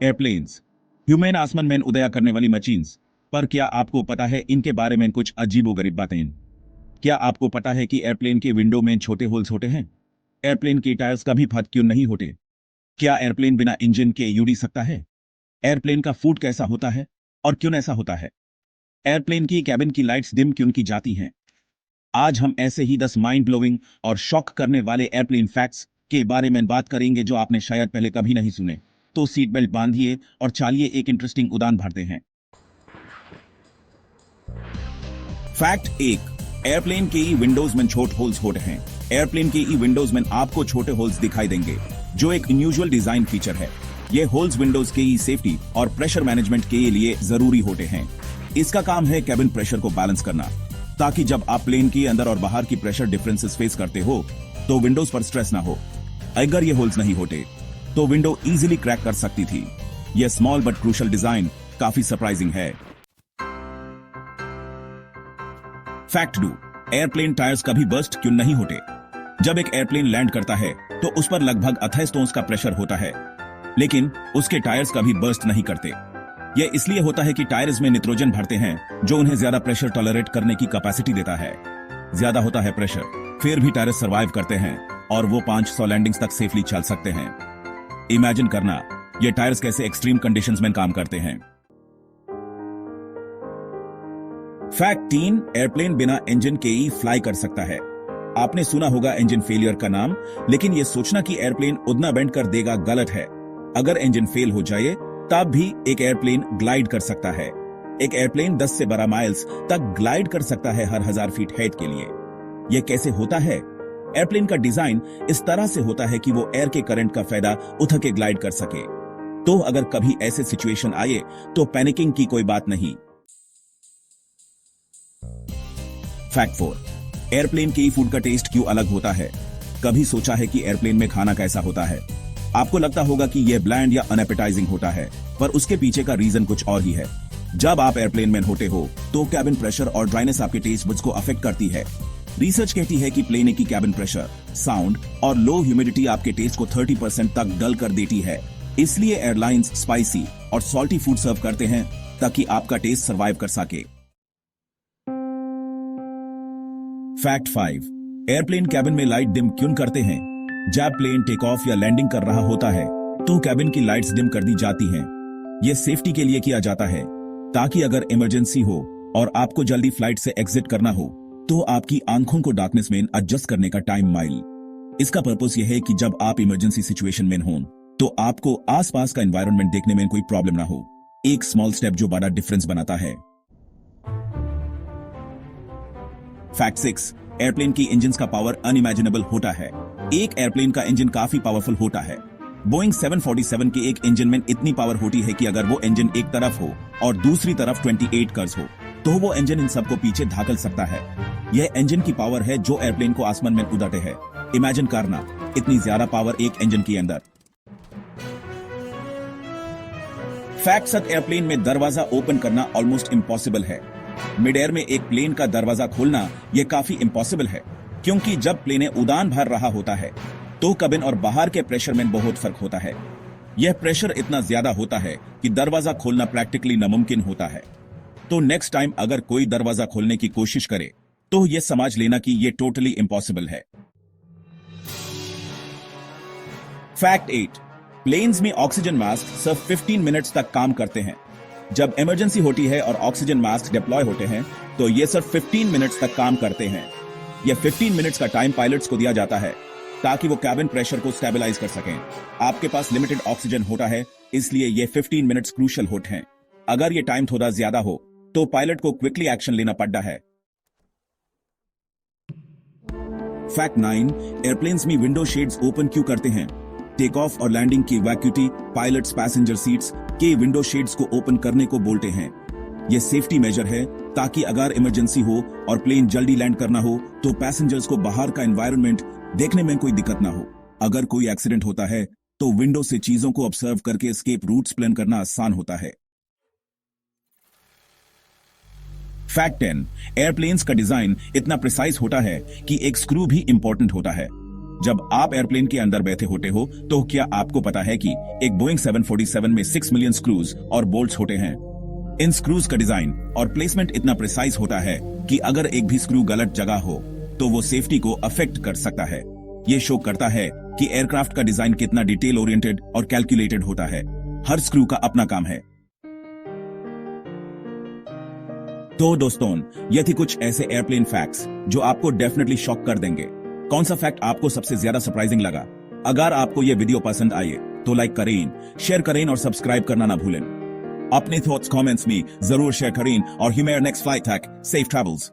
Airplanes, human आसमान में उदय करने वाली मशीन्स। पर क्या आपको पता है इनके बारे में कुछ अजीबोगरीब बातें? क्या आपको पता है कि एयरप्लेन के विंडो में छोटे होल्स होते हैं? एयरप्लेन के टायर्स कभी फट क्यों नहीं होते? क्या एयरप्लेन बिना इंजन के उड़ सकता है? एयरप्लेन का फूड कैसा होता है और क्यों ऐसा होता है? एयरप्लेन की कैबिन की लाइट्स डिम क्यों की जाती हैं? आज हम ऐसे ही 10 माइंड ब्लोइंग और शॉक करने वाले एयरप्लेन फैक्ट्स के बारे में बात करेंगे जो आपने शायद पहले कभी नहीं सुने। तो सीट बेल्ट बांधिए और चलिए एक इंटरेस्टिंग उड़ान भरते हैं। फैक्ट एक, एयरप्लेन के ई विंडोज में छोटे होल्स होते हैं। एयरप्लेन के ई विंडोज में आपको छोटे होल्स दिखाई देंगे जो एक अनयूजुअल डिजाइन फीचर है। ये होल्स विंडोज के ई सेफ्टी और प्रेशर मैनेजमेंट के लिए जरूरी होते हैं। इसका काम है कैबिन प्रेशर को बैलेंस करना, ताकि जब आप प्लेन के अंदर और बाहर की प्रेशर डिफरेंसेस फेस करते हो तो विंडोज पर स्ट्रेस ना हो। अगर ये होल्स नहीं होते तो विंडो इजीली क्रैक कर सकती थी। यह स्मॉल बट क्रूशियल डिजाइन काफी सरप्राइजिंग है। फैक्ट 2, एयरप्लेन टायर्स कभी बर्स्ट क्यों नहीं होते? जब एक एयरप्लेन लैंड करता है तो उस पर लगभग 28 टन का प्रेशर होता है, लेकिन उसके टायर्स कभी बर्स्ट नहीं करते। यह इसलिए होता है कि टायर्स में नाइट्रोजन भरते हैं जो उन्हें ज्यादा प्रेशर टॉलरेट करने की कैपेसिटी देता है। ज्यादा होता है प्रेशर, फिर भी टायर्स सर्वाइव करते हैं और वो 500 लैंडिंग्स तक सेफली चल सकते हैं। इमेजिन करना ये टायर्स कैसे एक्सट्रीम कंडीशंस में काम करते हैं। फैक्ट 3, एयरप्लेन बिना इंजन के ही फ्लाई कर सकता है। आपने सुना होगा इंजन फेलियर का नाम, लेकिन यह सोचना कि एयरप्लेन उड़ना बेंड कर देगा गलत है। अगर इंजन फेल हो जाए तब भी एक एयरप्लेन ग्लाइड कर सकता है। एक एयरप्लेन 10 से 12 माइल्स तक ग्लाइड कर सकता है हर 1000 फीट हाइट के लिए। यह कैसे होता है? एयरप्लेन का डिजाइन इस तरह से होता है कि वो एयर के करंट का फायदा उठा के ग्लाइड कर सके। तो अगर कभी ऐसे सिचुएशन आए तो पैनिकिंग की कोई बात नहीं। फैक्ट 4, एयरप्लेन के फूड का टेस्ट क्यों अलग होता है? कभी सोचा है कि एयरप्लेन में खाना कैसा होता है? आपको लगता होगा कि यह ब्लैंड या अनएपेटाइजिंग होता है, पर उसके पीछे का रीजन कुछ और ही है। जब आप एयरप्लेन में होते हो तो कैबिन प्रेशर और ड्राइनेस आपके टेस्ट बड्स को अफेक्ट करती है। रिसर्च कहती है कि प्लेन की कैबिन प्रेशर, साउंड और लो ह्यूमिडिटी आपके टेस्ट को 30% तक डल कर देती है। इसलिए एयरलाइंस स्पाइसी और सॉल्टी फूड सर्व करते हैं ताकि आपका टेस्ट सर्वाइव कर सके। फैक्ट 5, एयरप्लेन कैबिन में लाइट डिम क्यों करते हैं? जब प्लेन टेक ऑफ या लैंडिंग कर रहा होता है तो कैबिन की लाइट्स डिम कर दी जाती हैं। यह सेफ्टी के लिए किया जाता है, ताकि अगर इमरजेंसी हो और आपको जल्दी फ्लाइट से एग्जिट करना हो तो आपकी आंखों को डार्कनेस में एडजस्ट करने का टाइम माइल। इसका पर्पस यह है कि जब आप इमरजेंसी सिचुएशन में हो तो आपको आसपास का एनवायरनमेंट देखने में कोई प्रॉब्लम ना हो। एक स्मॉल स्टेप जो बड़ा डिफरेंस बनाता है। फैक्ट 6, एयरप्लेन की इंजन्स का पावर अनइमेजिनेबल होता है। एक एयरप्लेन का इंजन काफी पावरफुल होता है। बोइंग 747 के एक इंजन में इतनी पावर होती है कि अगर वो इंजन एक तरफ हो और दूसरी तरफ 28 कर्स हो तो वो इंजन इन सबको पीछे धाकल सकता है। यह इंजन की पावर है जो एयरप्लेन को आसमान में उड़ाते हैं। इमेजिन करना इतनी ज्यादा पावर एक इंजन के अंदर। फैक्ट 7, एयरप्लेन में दरवाजा ओपन करना ऑलमोस्ट इम्पॉसिबल है। मिड एयर में एक प्लेन का दरवाजा खोलना यह काफी इम्पॉसिबल है, क्योंकि जब प्लेन उड़ान भर रहा होता है तो कैबिन और बाहर के प्रेशर में बहुत फर्क होता है। यह प्रेशर इतना ज्यादा होता है कि दरवाजा खोलना प्रैक्टिकली नामुमकिन होता है। तो नेक्स्ट टाइम अगर कोई दरवाजा खोलने की कोशिश करे तो यह समझ लेना कि यह टोटली इम्पॉसिबल है। फैक्ट 8, प्लेन्स में ऑक्सीजन मास्क सिर्फ 15 मिनट्स तक काम करते हैं। जब इमरजेंसी होती है और ऑक्सीजन मास्क डिप्लॉय होते हैं तो ये सिर्फ 15 मिनट्स तक काम करते हैं। यह 15 मिनट्स का टाइम पायलट्स को दिया जाता है ताकि वो कैबिन प्रेशर को स्टेबलाइज कर सकें। आपके पास लिमिटेड ऑक्सीजन होता है, इसलिए ये 15 मिनट्स क्रूशियल होते हैं। अगर ये टाइम थोड़ा ज्यादा हो तो पायलट को क्विकली एक्शन लेना पड़ता है। फैक्ट 9, एयरप्लेन्स में विंडो शेड्स ओपन क्यों करते हैं? टेक ऑफ और लैंडिंग की वैक्यूटी पायलट्स पैसेंजर सीट्स के विंडो शेड्स को ओपन करने को बोलते हैं। यह सेफ्टी मेजर है ताकि अगर इमरजेंसी हो और प्लेन जल्दी लैंड करना हो तो पैसेंजर्स को बाहर का एनवायरनमेंट देखने में कोई दिक्कत ना हो। अगर कोई एक्सीडेंट होता है तो विंडो से चीजों को ऑब्जर्व करके एस्केप रूट्स प्लान करना आसान होता है। फैक्ट 10, एयरप्लेन्स का डिजाइन इतना प्रिसाइज होता है कि एक स्क्रू भी इंपॉर्टेंट होता है। जब आप एयरप्लेन के अंदर बैठे होते हो तो क्या आपको पता है कि एक बोइंग 747 में 6 मिलियन स्क्रूज और बोल्ट्स होते हैं। इन स्क्रूज का डिजाइन और प्लेसमेंट इतना प्रिसाइज होता है कि अगर एक भी स्क्रू गलत जगह हो तो वो सेफ्टी को अफेक्ट कर सकता है। ये शो करता है कि एयरक्राफ्ट का डिजाइन कितना डिटेल ओरिएंटेड और कैलकुलेटेड होता है। हर स्क्रू का अपना काम है। तो दोस्तों, ये थी कुछ ऐसे एयरप्लेन फैक्ट्स जो आपको डेफिनेटली शॉक कर देंगे। कौन सा फैक्ट आपको सबसे ज्यादा सरप्राइजिंग लगा? अगर आपको यह वीडियो पसंद आए तो लाइक करें, शेयर करें और सब्सक्राइब करना ना भूलें। अपने थॉट्स कमेंट्स में जरूर शेयर करें और ह्यूमेर नेक्स्ट फ्लाइट हैक सेफ ट्रैवल्स।